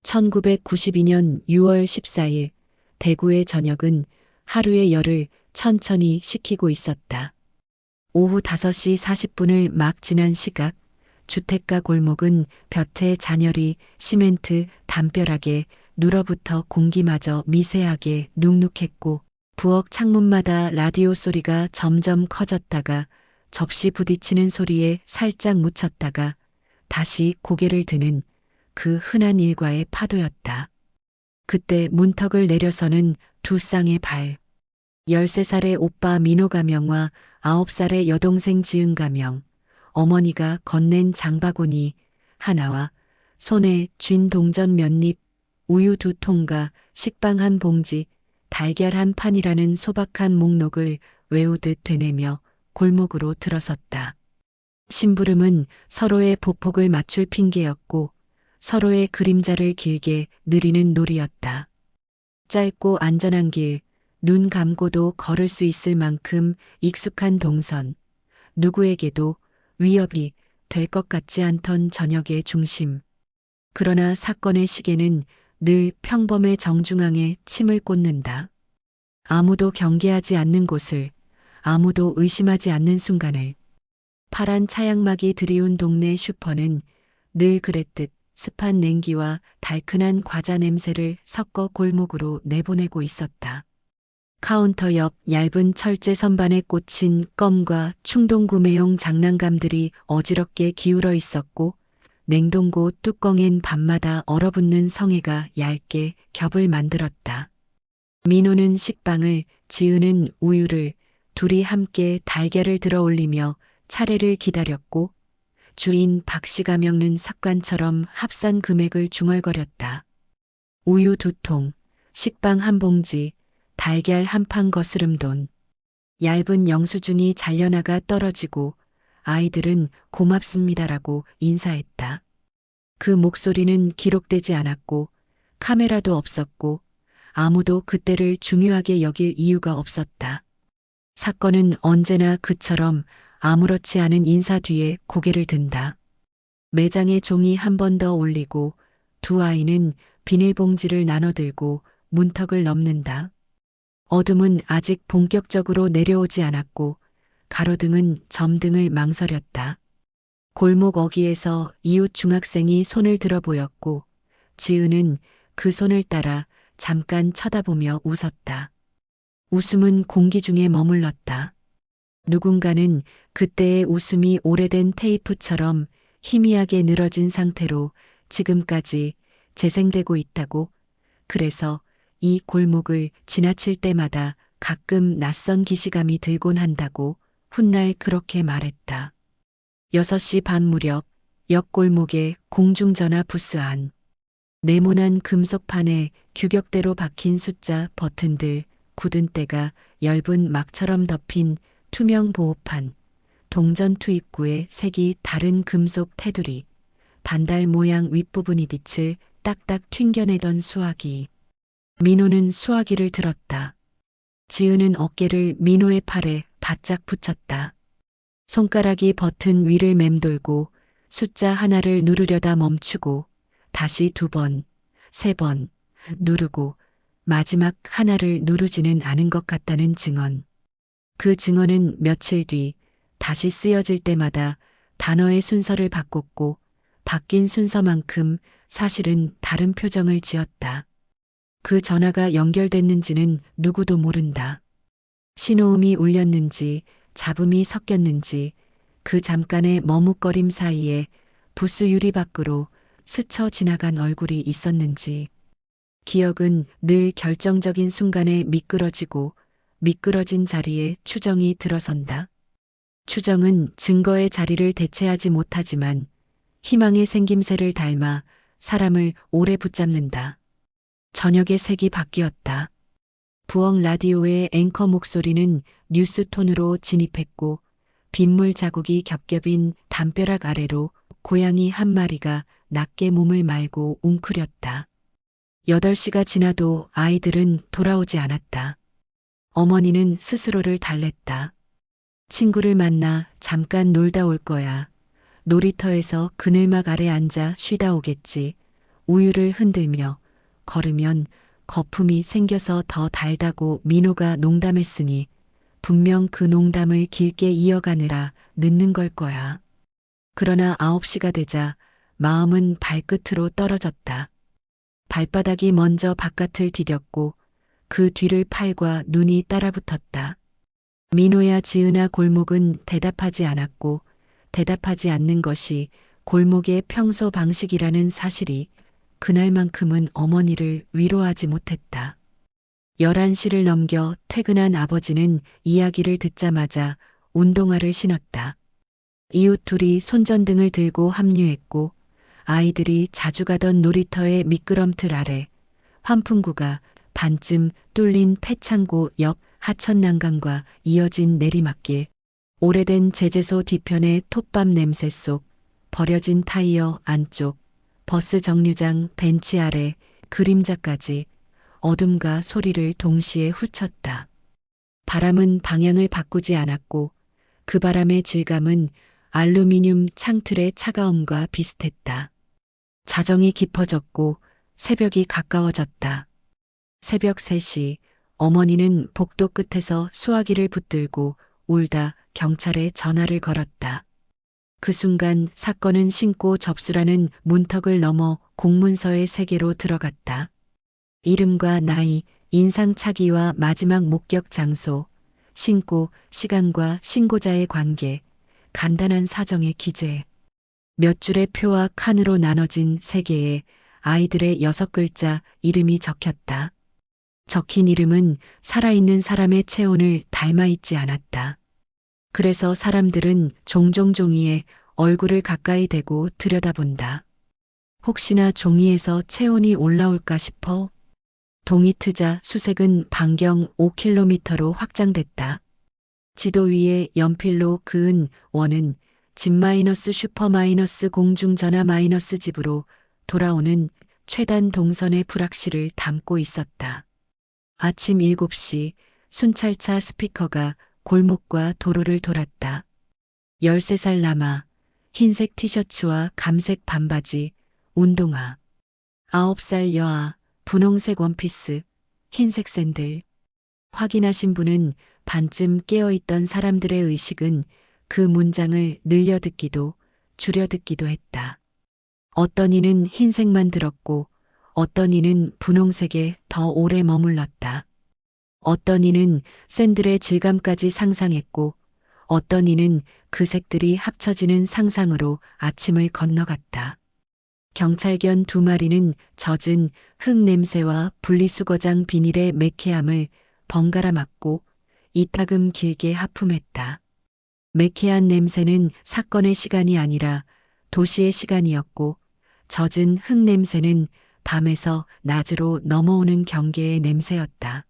1992년 6월 14일 대구의 저녁은 하루의 열을 천천히 식히고 있었다. 오후 5시 40분을 막 지난 시각, 주택가 골목은 볕에 잔열이 시멘트 담벼락에 눌어붙어 공기마저 미세하게 눅눅했고 부엌 창문마다 라디오 소리가 점점 커졌다가 접시 부딪히는 소리에 살짝 묻혔다가 다시 고개를 드는 그 흔한 일과의 파도였다. 그때 문턱을 내려서는 두 쌍의 발. 13살의 오빠 민호 가명과 9살의 여동생 지은 가명, 어머니가 건넨 장바구니 하나와 손에 쥔 동전 몇 입, 우유 2통과 식빵 한 봉지, 달걀 한 판이라는 소박한 목록을 외우듯 되뇌며 골목으로 들어섰다. 심부름은 서로의 보폭을 맞출 핑계였고 서로의 그림자를 길게 느리는 놀이였다. 짧고 안전한 길, 눈 감고도 걸을 수 있을 만큼 익숙한 동선, 누구에게도 위협이 될 것 같지 않던 저녁의 중심. 그러나 사건의 시계는 늘 평범의 정중앙에 침을 꽂는다. 아무도 경계하지 않는 곳을, 아무도 의심하지 않는 순간을. 파란 차양막이 드리운 동네 슈퍼는 늘 그랬듯 습한 냉기와 달큰한 과자 냄새를 섞어 골목으로 내보내고 있었다. 카운터 옆 얇은 철제 선반에 꽂힌 껌과 충동 구매용 장난감들이 어지럽게 기울어 있었고 냉동고 뚜껑엔 밤마다 얼어붙는 성에가 얇게 겹을 만들었다. 민호는 식빵을, 지은은 우유를, 둘이 함께 달걀을 들어 올리며 차례를 기다렸고 주인 박 씨가 먹는 습관처럼 합산 금액을 중얼거렸다. 우유 2통, 식빵 한 봉지, 달걀 한 판 거스름 돈. 얇은 영수증이 잘려나가 떨어지고 아이들은 고맙습니다라고 인사했다. 그 목소리는 기록되지 않았고 카메라도 없었고 아무도 그때를 중요하게 여길 이유가 없었다. 사건은 언제나 그처럼 아무렇지 않은 인사 뒤에 고개를 든다. 매장에 종이 한 번 더 올리고 두 아이는 비닐봉지를 나눠들고 문턱을 넘는다. 어둠은 아직 본격적으로 내려오지 않았고 가로등은 점등을 망설였다. 골목 어귀에서 이웃 중학생이 손을 들어 보였고 지은은 그 손을 따라 잠깐 쳐다보며 웃었다. 웃음은 공기 중에 머물렀다. 누군가는 그때의 웃음이 오래된 테이프처럼 희미하게 늘어진 상태로 지금까지 재생되고 있다고, 그래서 이 골목을 지나칠 때마다 가끔 낯선 기시감이 들곤 한다고 훗날 그렇게 말했다. 6시 반 무렵 옆 골목의 공중전화 부스 안. 네모난 금속판에 규격대로 박힌 숫자 버튼들, 굳은 때가 엷은 막처럼 덮인 투명 보호판, 동전 투입구에 색이 다른 금속 테두리, 반달 모양 윗부분이 빛을 딱딱 튕겨내던 수화기. 민호는 수화기를 들었다. 지은은 어깨를 민호의 팔에 바짝 붙였다. 손가락이 버튼 위를 맴돌고 숫자 하나를 누르려다 멈추고 다시 2번, 3번 누르고 마지막 하나를 누르지는 않은 것 같다는 증언. 그 증언은 며칠 뒤 다시 쓰여질 때마다 단어의 순서를 바꿨고 바뀐 순서만큼 사실은 다른 표정을 지었다. 그 전화가 연결됐는지는 누구도 모른다. 신호음이 울렸는지 잡음이 섞였는지 그 잠깐의 머뭇거림 사이에 부스 유리 밖으로 스쳐 지나간 얼굴이 있었는지. 기억은 늘 결정적인 순간에 미끄러지고 미끄러진 자리에 추정이 들어선다. 추정은 증거의 자리를 대체하지 못하지만 희망의 생김새를 닮아 사람을 오래 붙잡는다. 저녁의 색이 바뀌었다. 부엌 라디오의 앵커 목소리는 뉴스 톤으로 진입했고 빗물 자국이 겹겹인 담벼락 아래로 고양이 한 마리가 낮게 몸을 말고 웅크렸다. 8시가 지나도 아이들은 돌아오지 않았다. 어머니는 스스로를 달랬다. 친구를 만나 잠깐 놀다 올 거야. 놀이터에서 그늘막 아래 앉아 쉬다 오겠지. 우유를 흔들며 걸으면 거품이 생겨서 더 달다고 민호가 농담했으니 분명 그 농담을 길게 이어가느라 늦는 걸 거야. 그러나 9시가 되자 마음은 발끝으로 떨어졌다. 발바닥이 먼저 바깥을 디뎠고 그 뒤를 팔과 눈이 따라붙었다. 민호야 지은아 골목은 대답하지 않았고 대답하지 않는 것이 골목의 평소 방식이라는 사실이 그날만큼은 어머니를 위로하지 못했다. 11시를 넘겨 퇴근한 아버지는 이야기를 듣자마자 운동화를 신었다. 이웃 둘이 손전등을 들고 합류했고 아이들이 자주 가던 놀이터의 미끄럼틀 아래 환풍구가 반쯤 뚫린 폐창고 옆 하천난간과 이어진 내리막길, 오래된 제재소 뒤편의 톱밥 냄새 속, 버려진 타이어 안쪽, 버스 정류장 벤치 아래 그림자까지 어둠과 소리를 동시에 훑쳤다. 바람은 방향을 바꾸지 않았고 그 바람의 질감은 알루미늄 창틀의 차가움과 비슷했다. 자정이 깊어졌고 새벽이 가까워졌다. 새벽 3시 어머니는 복도 끝에서 수화기를 붙들고 울다 경찰에 전화를 걸었다. 그 순간 사건은 신고 접수라는 문턱을 넘어 공문서의 세계로 들어갔다. 이름과 나이, 인상착의와 마지막 목격 장소, 신고, 시간과 신고자의 관계, 간단한 사정의 기재. 몇 줄의 표와 칸으로 나눠진 세 개의 아이들의 6글자 이름이 적혔다. 적힌 이름은 살아있는 사람의 체온을 닮아 있지 않았다. 그래서 사람들은 종종 종이에 얼굴을 가까이 대고 들여다본다. 혹시나 종이에서 체온이 올라올까 싶어. 동이 트자 수색은 반경 5km로 확장됐다. 지도 위에 연필로 그은 원은 집 마이너스 슈퍼 마이너스 공중전화 마이너스 집으로 돌아오는 최단 동선의 불확실을 담고 있었다. 아침 7시 순찰차 스피커가 골목과 도로를 돌았다. 13살 남아 흰색 티셔츠와 감색 반바지, 운동화. 9살 여아 분홍색 원피스, 흰색 샌들. 확인하신 분은 반쯤 깨어있던 사람들의 의식은 그 문장을 늘려듣기도 줄여듣기도 했다. 어떤 이는 흰색만 들었고 어떤 이는 분홍색에 더 오래 머물렀다. 어떤 이는 샌들의 질감까지 상상했고 어떤 이는 그 색들이 합쳐지는 상상으로 아침을 건너갔다. 경찰견 2마리는 젖은 흙 냄새와 분리수거장 비닐의 매캐함을 번갈아 맡고 이따금 길게 하품했다. 매캐한 냄새는 사건의 시간이 아니라 도시의 시간이었고 젖은 흙 냄새는 밤에서 낮으로 넘어오는 경계의 냄새였다.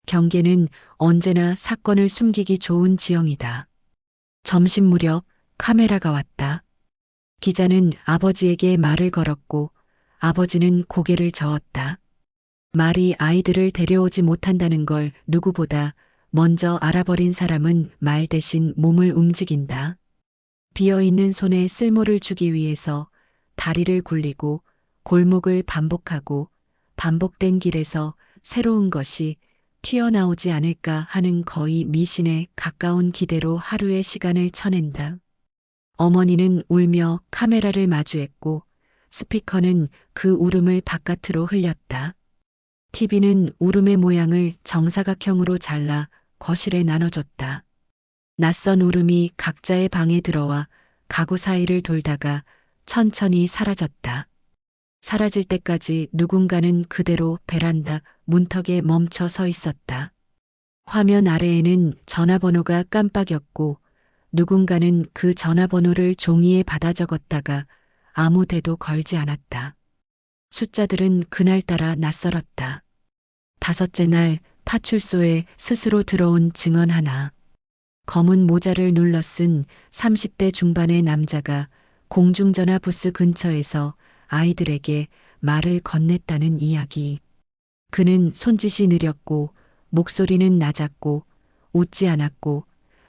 경계는 언제나 사건을 숨기기 좋은 지형이다. 점심 무렵 카메라가 왔다. 기자는 아버지에게 말을 걸었고 아버지는 고개를 저었다. 말이 아이들을 데려오지 못한다는 걸 누구보다 먼저 알아버린 사람은 말 대신 몸을 움직인다. 비어있는 손에 쓸모를 주기 위해서 다리를 굴리고 골목을 반복하고 반복된 길에서 새로운 것이 튀어나오지 않을까 하는 거의 미신에 가까운 기대로 하루의 시간을 쳐낸다. 어머니는 울며 카메라를 마주했고 스피커는 그 울음을 바깥으로 흘렸다. TV는 울음의 모양을 정사각형으로 잘라 거실에 나눠줬다. 낯선 울음이 각자의 방에 들어와 가구 사이를 돌다가 천천히 사라졌다. 사라질 때까지 누군가는 그대로 베란다 문턱에 멈춰 서 있었다. 화면 아래에는 전화번호가 깜빡였고 누군가는 그 전화번호를 종이에 받아 적었다가 아무 대도 걸지 않았다. 숫자들은 그날따라 낯설었다. 5째 날 파출소에 스스로 들어온 증언 하나. 검은 모자를 눌러 쓴 30대 중반의 남자가 공중전화 부스 근처에서 아이들에게 말을 건넸다는 이야기. 그는 손짓이 느렸고 목소리는 낮았고 웃지 않았고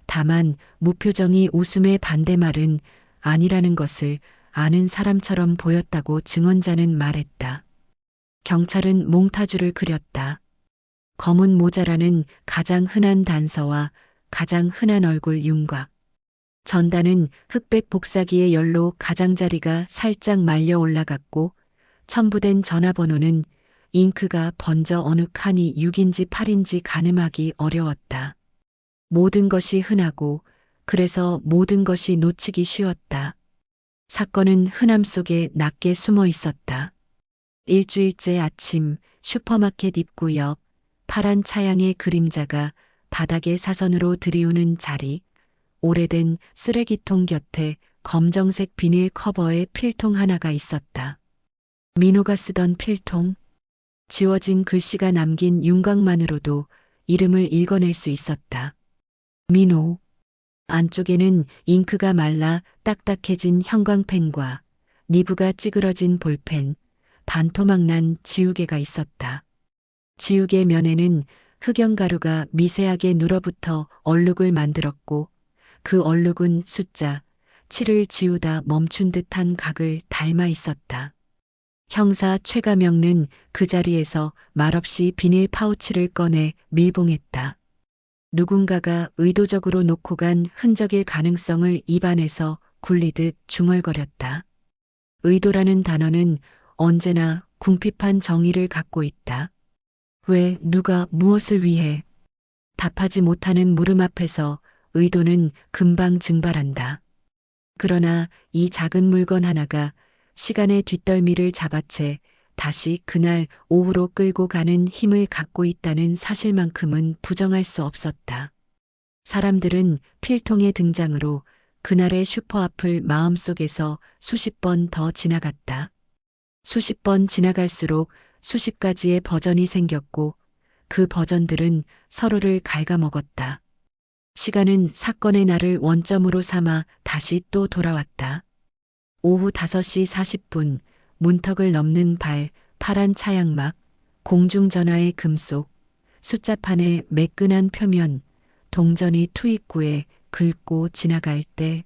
다만 무표정이 웃음의 반대말은 아니라는 것을 아는 사람처럼 보였다고 증언자는 말했다. 경찰은 몽타주를 그렸다. 검은 모자라는 가장 흔한 단서와 가장 흔한 얼굴 윤곽. 전단은 흑백 복사기의 열로 가장자리가 살짝 말려 올라갔고 첨부된 전화번호는 잉크가 번져 어느 칸이 6인지 8인지 가늠하기 어려웠다. 모든 것이 흔하고 그래서 모든 것이 놓치기 쉬웠다. 사건은 흔함 속에 낮게 숨어 있었다. 일주일째 아침 슈퍼마켓 입구 옆 파란 차양의 그림자가 바닥에 사선으로 들이우는 자리, 오래된 쓰레기통 곁에 검정색 비닐 커버의 필통 하나가 있었다. 민호가 쓰던 필통, 지워진 글씨가 남긴 윤곽만으로도 이름을 읽어낼 수 있었다. 민호. 안쪽에는 잉크가 말라 딱딱해진 형광펜과 니브가 찌그러진 볼펜, 반토막난 지우개가 있었다. 지우개 면에는 흑연가루가 미세하게 눌어붙어 얼룩을 만들었고 그 얼룩은 숫자 7을 지우다 멈춘 듯한 각을 닮아 있었다. 형사 최가명은 그 자리에서 말없이 비닐 파우치를 꺼내 밀봉했다. 누군가가 의도적으로 놓고 간 흔적일 가능성을 입안에서 굴리듯 중얼거렸다. 의도라는 단어는 언제나 궁핍한 정의를 갖고 있다. 왜, 누가, 무엇을 위해? 답하지 못하는 물음 앞에서 의도는 금방 증발한다. 그러나 이 작은 물건 하나가 시간의 뒷덜미를 잡아채 다시 그날 오후로 끌고 가는 힘을 갖고 있다는 사실만큼은 부정할 수 없었다. 사람들은 필통의 등장으로 그날의 슈퍼 앞을 마음속에서 수십 번 더 지나갔다. 수십 번 지나갈수록 수십 가지의 버전이 생겼고 그 버전들은 서로를 갉아먹었다. 시간은 사건의 날을 원점으로 삼아 다시 또 돌아왔다. 오후 5시 40분 문턱을 넘는 파란 차양막, 공중전화의 금속, 숫자판의 매끈한 표면, 동전이 투입구에 긁고 지나갈 때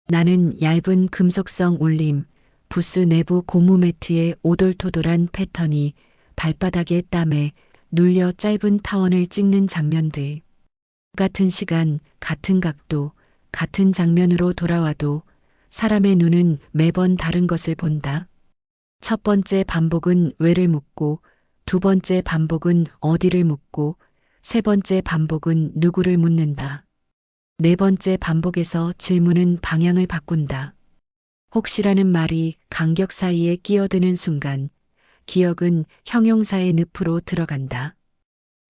나는 얇은 금속성 울림, 부스 내부 고무 매트의 오돌토돌한 패턴이 발바닥의 땀에 눌려 짧은 타원을 찍는 장면들. 같은 시간, 같은 각도, 같은 장면으로 돌아와도 사람의 눈은 매번 다른 것을 본다. 첫 번째 반복은 왜를 묻고, 두 번째 반복은 어디를 묻고, 세 번째 반복은 누구를 묻는다. 네 번째 반복에서 질문은 방향을 바꾼다. 혹시라는 말이 간격 사이에 끼어드는 순간, 기억은 형용사의 늪으로 들어간다.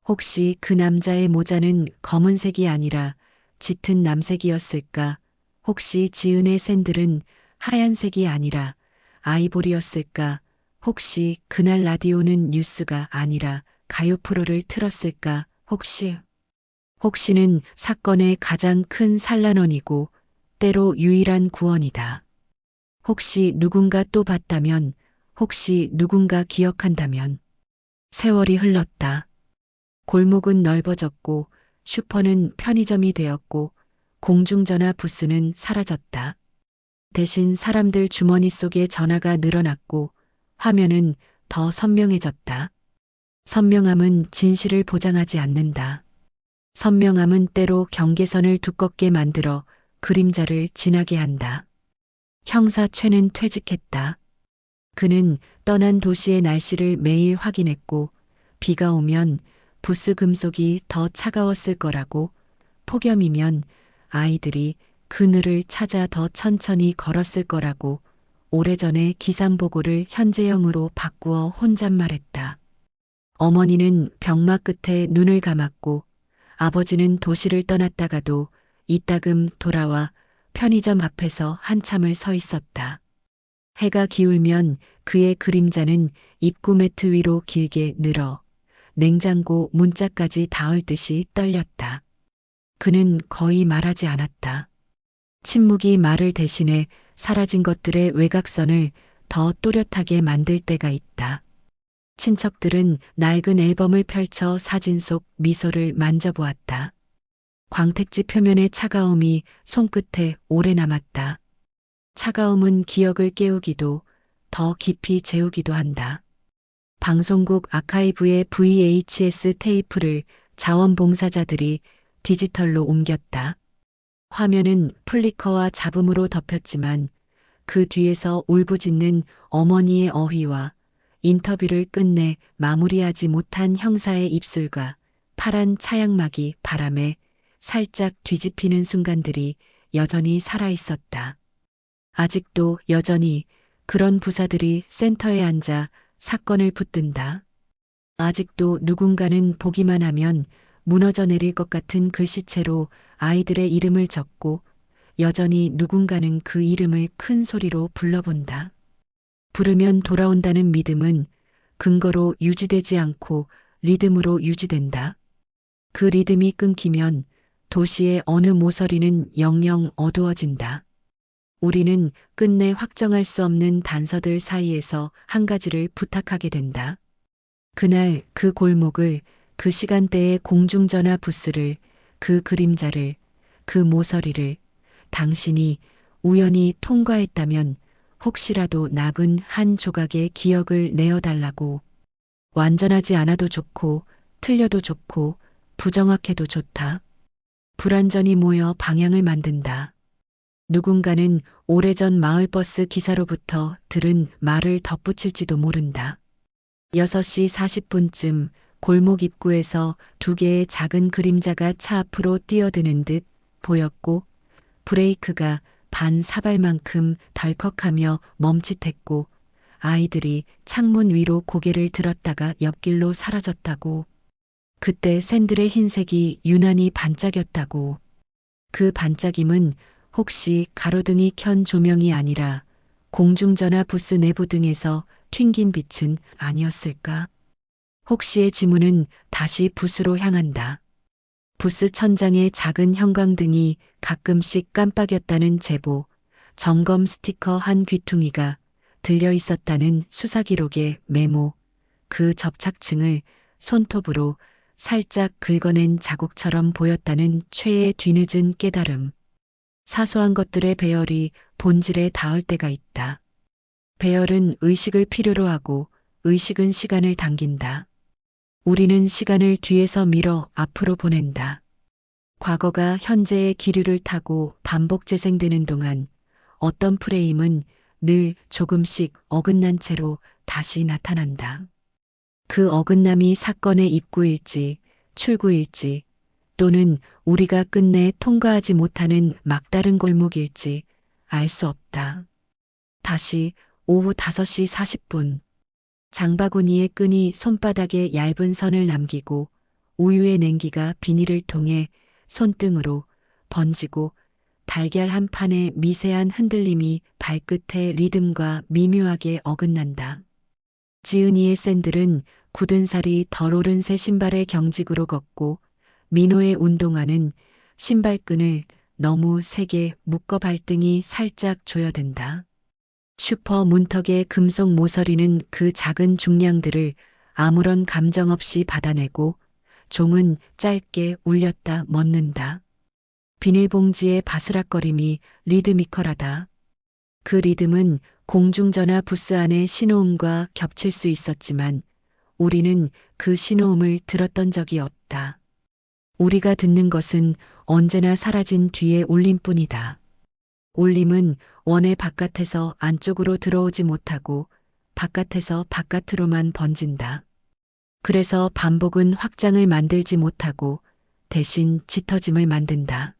혹시 그 남자의 모자는 검은색이 아니라 짙은 남색이었을까? 혹시 지은의 샌들은 하얀색이 아니라 아이보리였을까? 혹시 그날 라디오는 뉴스가 아니라 가요 프로를 틀었을까? 혹시는 사건의 가장 큰 산란원이고 때로 유일한 구원이다. 혹시 누군가 또 봤다면, 혹시 누군가 기억한다면. 세월이 흘렀다. 골목은 넓어졌고 슈퍼는 편의점이 되었고 공중전화 부스는 사라졌다. 대신 사람들 주머니 속에 전화가 늘어났고 화면은 더 선명해졌다. 선명함은 진실을 보장하지 않는다. 선명함은 때로 경계선을 두껍게 만들어 그림자를 진하게 한다. 형사 최는 퇴직했다. 그는 떠난 도시의 날씨를 매일 확인했고 비가 오면 부스 금속이 더 차가웠을 거라고, 폭염이면 아이들이 그늘을 찾아 더 천천히 걸었을 거라고 오래전에 기상보고를 현재형으로 바꾸어 혼잣말했다. 어머니는 병막 끝에 눈을 감았고 아버지는 도시를 떠났다가도 이따금 돌아와 편의점 앞에서 한참을 서 있었다. 해가 기울면 그의 그림자는 입구 매트 위로 길게 늘어 냉장고 문짝까지 닿을 듯이 떨렸다. 그는 거의 말하지 않았다. 침묵이 말을 대신해 사라진 것들의 외곽선을 더 또렷하게 만들 때가 있다. 친척들은 낡은 앨범을 펼쳐 사진 속 미소를 만져보았다. 광택지 표면의 차가움이 손끝에 오래 남았다. 차가움은 기억을 깨우기도 더 깊이 재우기도 한다. 방송국 아카이브의 VHS 테이프를 자원봉사자들이 디지털로 옮겼다. 화면은 플리커와 잡음으로 덮였지만 그 뒤에서 울부짖는 어머니의 어휘와 인터뷰를 끝내 마무리하지 못한 형사의 입술과 파란 차양막이 바람에 살짝 뒤집히는 순간들이 여전히 살아있었다. 아직도 여전히 그런 부사들이 센터에 앉아 사건을 붙든다. 아직도 누군가는 보기만 하면 무너져 내릴 것 같은 글씨체로 아이들의 이름을 적고 여전히 누군가는 그 이름을 큰 소리로 불러본다. 부르면 돌아온다는 믿음은 근거로 유지되지 않고 리듬으로 유지된다. 그 리듬이 끊기면 도시의 어느 모서리는 영영 어두워진다. 우리는 끝내 확정할 수 없는 단서들 사이에서 한 가지를 부탁하게 된다. 그날 그 골목을, 그 시간대의 공중전화 부스를, 그 그림자를, 그 모서리를 당신이 우연히 통과했다면 혹시라도 남은 한 조각의 기억을 내어달라고. 완전하지 않아도 좋고, 틀려도 좋고, 부정확해도 좋다. 불완전히 모여 방향을 만든다. 누군가는 오래전 마을버스 기사로부터 들은 말을 덧붙일지도 모른다. 6시 40분쯤 골목 입구에서 두 개의 작은 그림자가 차 앞으로 뛰어드는 듯 보였고 브레이크가 반 사발만큼 덜컥하며 멈칫했고 아이들이 창문 위로 고개를 들었다가 옆길로 사라졌다고. 그때 샌들의 흰색이 유난히 반짝였다고. 그 반짝임은 혹시 가로등이 켠 조명이 아니라 공중전화 부스 내부 등에서 튕긴 빛은 아니었을까? 혹시의 지문은 다시 부스로 향한다. 부스 천장에 작은 형광등이 가끔씩 깜빡였다는 제보, 점검 스티커 한 귀퉁이가 들려 있었다는 수사 기록의 메모, 그 접착층을 손톱으로 살짝 긁어낸 자국처럼 보였다는 최애 뒤늦은 깨달음. 사소한 것들의 배열이 본질에 닿을 때가 있다. 배열은 의식을 필요로 하고 의식은 시간을 당긴다. 우리는 시간을 뒤에서 밀어 앞으로 보낸다. 과거가 현재의 기류를 타고 반복 재생되는 동안 어떤 프레임은 늘 조금씩 어긋난 채로 다시 나타난다. 그 어긋남이 사건의 입구일지, 출구일지, 또는 우리가 끝내 통과하지 못하는 막다른 골목일지 알 수 없다. 다시 오후 5시 40분. 장바구니의 끈이 손바닥에 얇은 선을 남기고 우유의 냉기가 비닐을 통해 손등으로 번지고 달걀 한 판의 미세한 흔들림이 발끝의 리듬과 미묘하게 어긋난다. 지은이의 샌들은 굳은 살이 덜 오른 새 신발의 경직으로 걷고 민호의 운동화는 신발끈을 너무 세게 묶어 발등이 살짝 조여든다. 슈퍼 문턱의 금속 모서리는 그 작은 중량들을 아무런 감정 없이 받아내고 종은 짧게 울렸다 멎는다. 비닐봉지의 바스락거림이 리드미컬하다. 그 리듬은 공중전화 부스 안의 신호음과 겹칠 수 있었지만 우리는 그 신호음을 들었던 적이 없다. 우리가 듣는 것은 언제나 사라진 뒤의 울림뿐이다. 울림은 원의 바깥에서 안쪽으로 들어오지 못하고 바깥에서 바깥으로만 번진다. 그래서 반복은 확장을 만들지 못하고 대신 짙어짐을 만든다.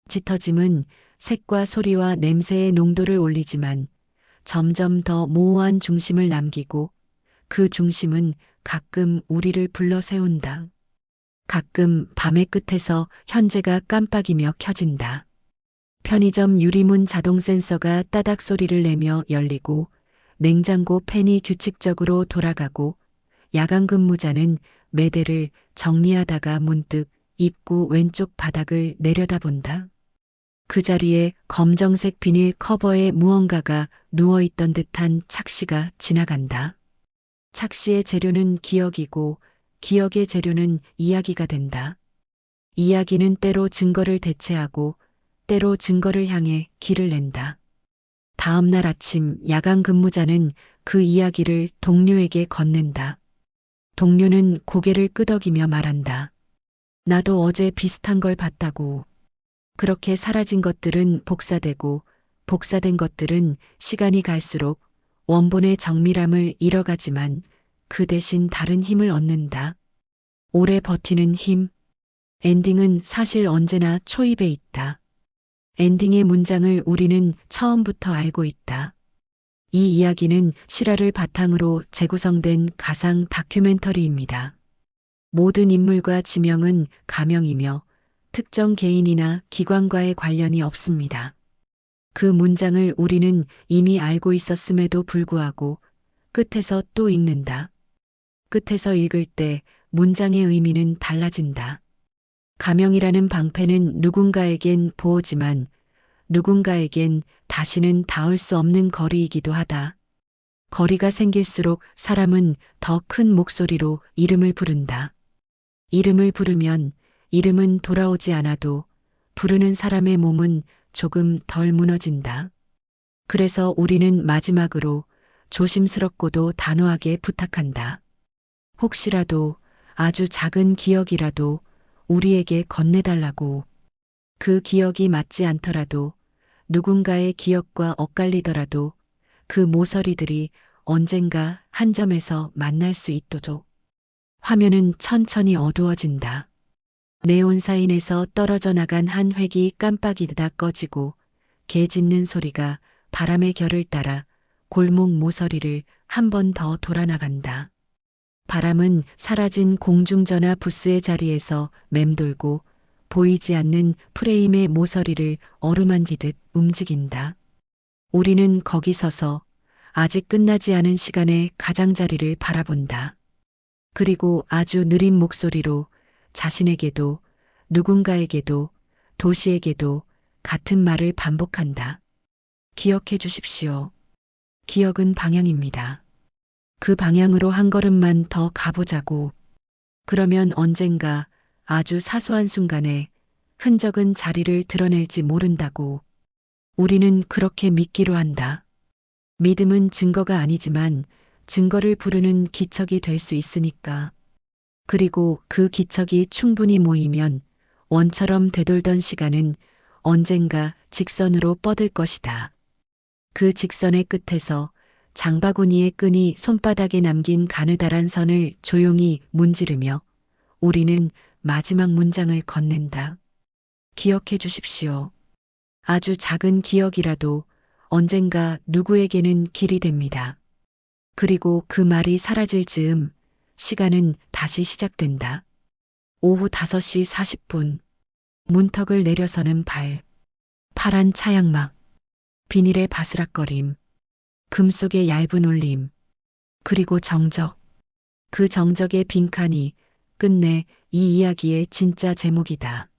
짙어짐은 색과 소리와 냄새의 농도를 올리지만 점점 더 모호한 중심을 남기고 그 중심은 가끔 우리를 불러 세운다. 가끔 밤의 끝에서 현재가 깜빡이며 켜진다. 편의점 유리문 자동 센서가 따닥 소리를 내며 열리고 냉장고 팬이 규칙적으로 돌아가고 야간 근무자는 매대를 정리하다가 문득 입구 왼쪽 바닥을 내려다본다. 그 자리에 검정색 비닐 커버에 무언가가 누워있던 듯한 착시가 지나간다. 착시의 재료는 기억이고 기억의 재료는 이야기가 된다. 이야기는 때로 증거를 대체하고 때로 증거를 향해 길을 낸다. 다음 날 아침 야간 근무자는 그 이야기를 동료에게 건넨다. 동료는 고개를 끄덕이며 말한다. 나도 어제 비슷한 걸 봤다고. 그렇게 사라진 것들은 복사되고 복사된 것들은 시간이 갈수록 원본의 정밀함을 잃어가지만 그 대신 다른 힘을 얻는다. 오래 버티는 힘. 엔딩은 사실 언제나 초입에 있다. 엔딩의 문장을 우리는 처음부터 알고 있다. 이 이야기는 실화를 바탕으로 재구성된 가상 다큐멘터리입니다. 모든 인물과 지명은 가명이며 특정 개인이나 기관과의 관련이 없습니다. 그 문장을 우리는 이미 알고 있었음에도 불구하고 끝에서 또 읽는다. 끝에서 읽을 때 문장의 의미는 달라진다. 가명이라는 방패는 누군가에겐 보호지만 누군가에겐 다시는 닿을 수 없는 거리이기도 하다. 거리가 생길수록 사람은 더 큰 목소리로 이름을 부른다. 이름을 부르면 이름은 돌아오지 않아도 부르는 사람의 몸은 조금 덜 무너진다. 그래서 우리는 마지막으로 조심스럽고도 단호하게 부탁한다. 혹시라도 아주 작은 기억이라도 우리에게 건네달라고. 그 기억이 맞지 않더라도 누군가의 기억과 엇갈리더라도 그 모서리들이 언젠가 한 점에서 만날 수 있도록. 화면은 천천히 어두워진다. 네온사인에서 떨어져 나간 한 획이 깜빡이다 꺼지고 개 짖는 소리가 바람의 결을 따라 골목 모서리를 한 번 더 돌아나간다. 바람은 사라진 공중전화 부스의 자리에서 맴돌고 보이지 않는 프레임의 모서리를 어루만지듯 움직인다. 우리는 거기 서서 아직 끝나지 않은 시간의 가장자리를 바라본다. 그리고 아주 느린 목소리로 자신에게도 누군가에게도 도시에게도 같은 말을 반복한다. 기억해 주십시오. 기억은 방향입니다. 그 방향으로 한 걸음만 더 가보자고. 그러면 언젠가 아주 사소한 순간에 흔적은 자리를 드러낼지 모른다고. 우리는 그렇게 믿기로 한다. 믿음은 증거가 아니지만 증거를 부르는 기척이 될 수 있으니까. 그리고 그 기척이 충분히 모이면 원처럼 되돌던 시간은 언젠가 직선으로 뻗을 것이다. 그 직선의 끝에서 장바구니의 끈이 손바닥에 남긴 가느다란 선을 조용히 문지르며 우리는 마지막 문장을 건넨다. 기억해 주십시오. 아주 작은 기억이라도 언젠가 누구에게는 길이 됩니다. 그리고 그 말이 사라질 즈음 시간은 다시 시작된다. 오후 5시 40분. 문턱을 내려서는 발. 파란 차양막. 비닐의 바스락거림. 금속의 얇은 울림. 그리고 정적. 그 정적의 빈칸이 끝내 이 이야기의 진짜 제목이다.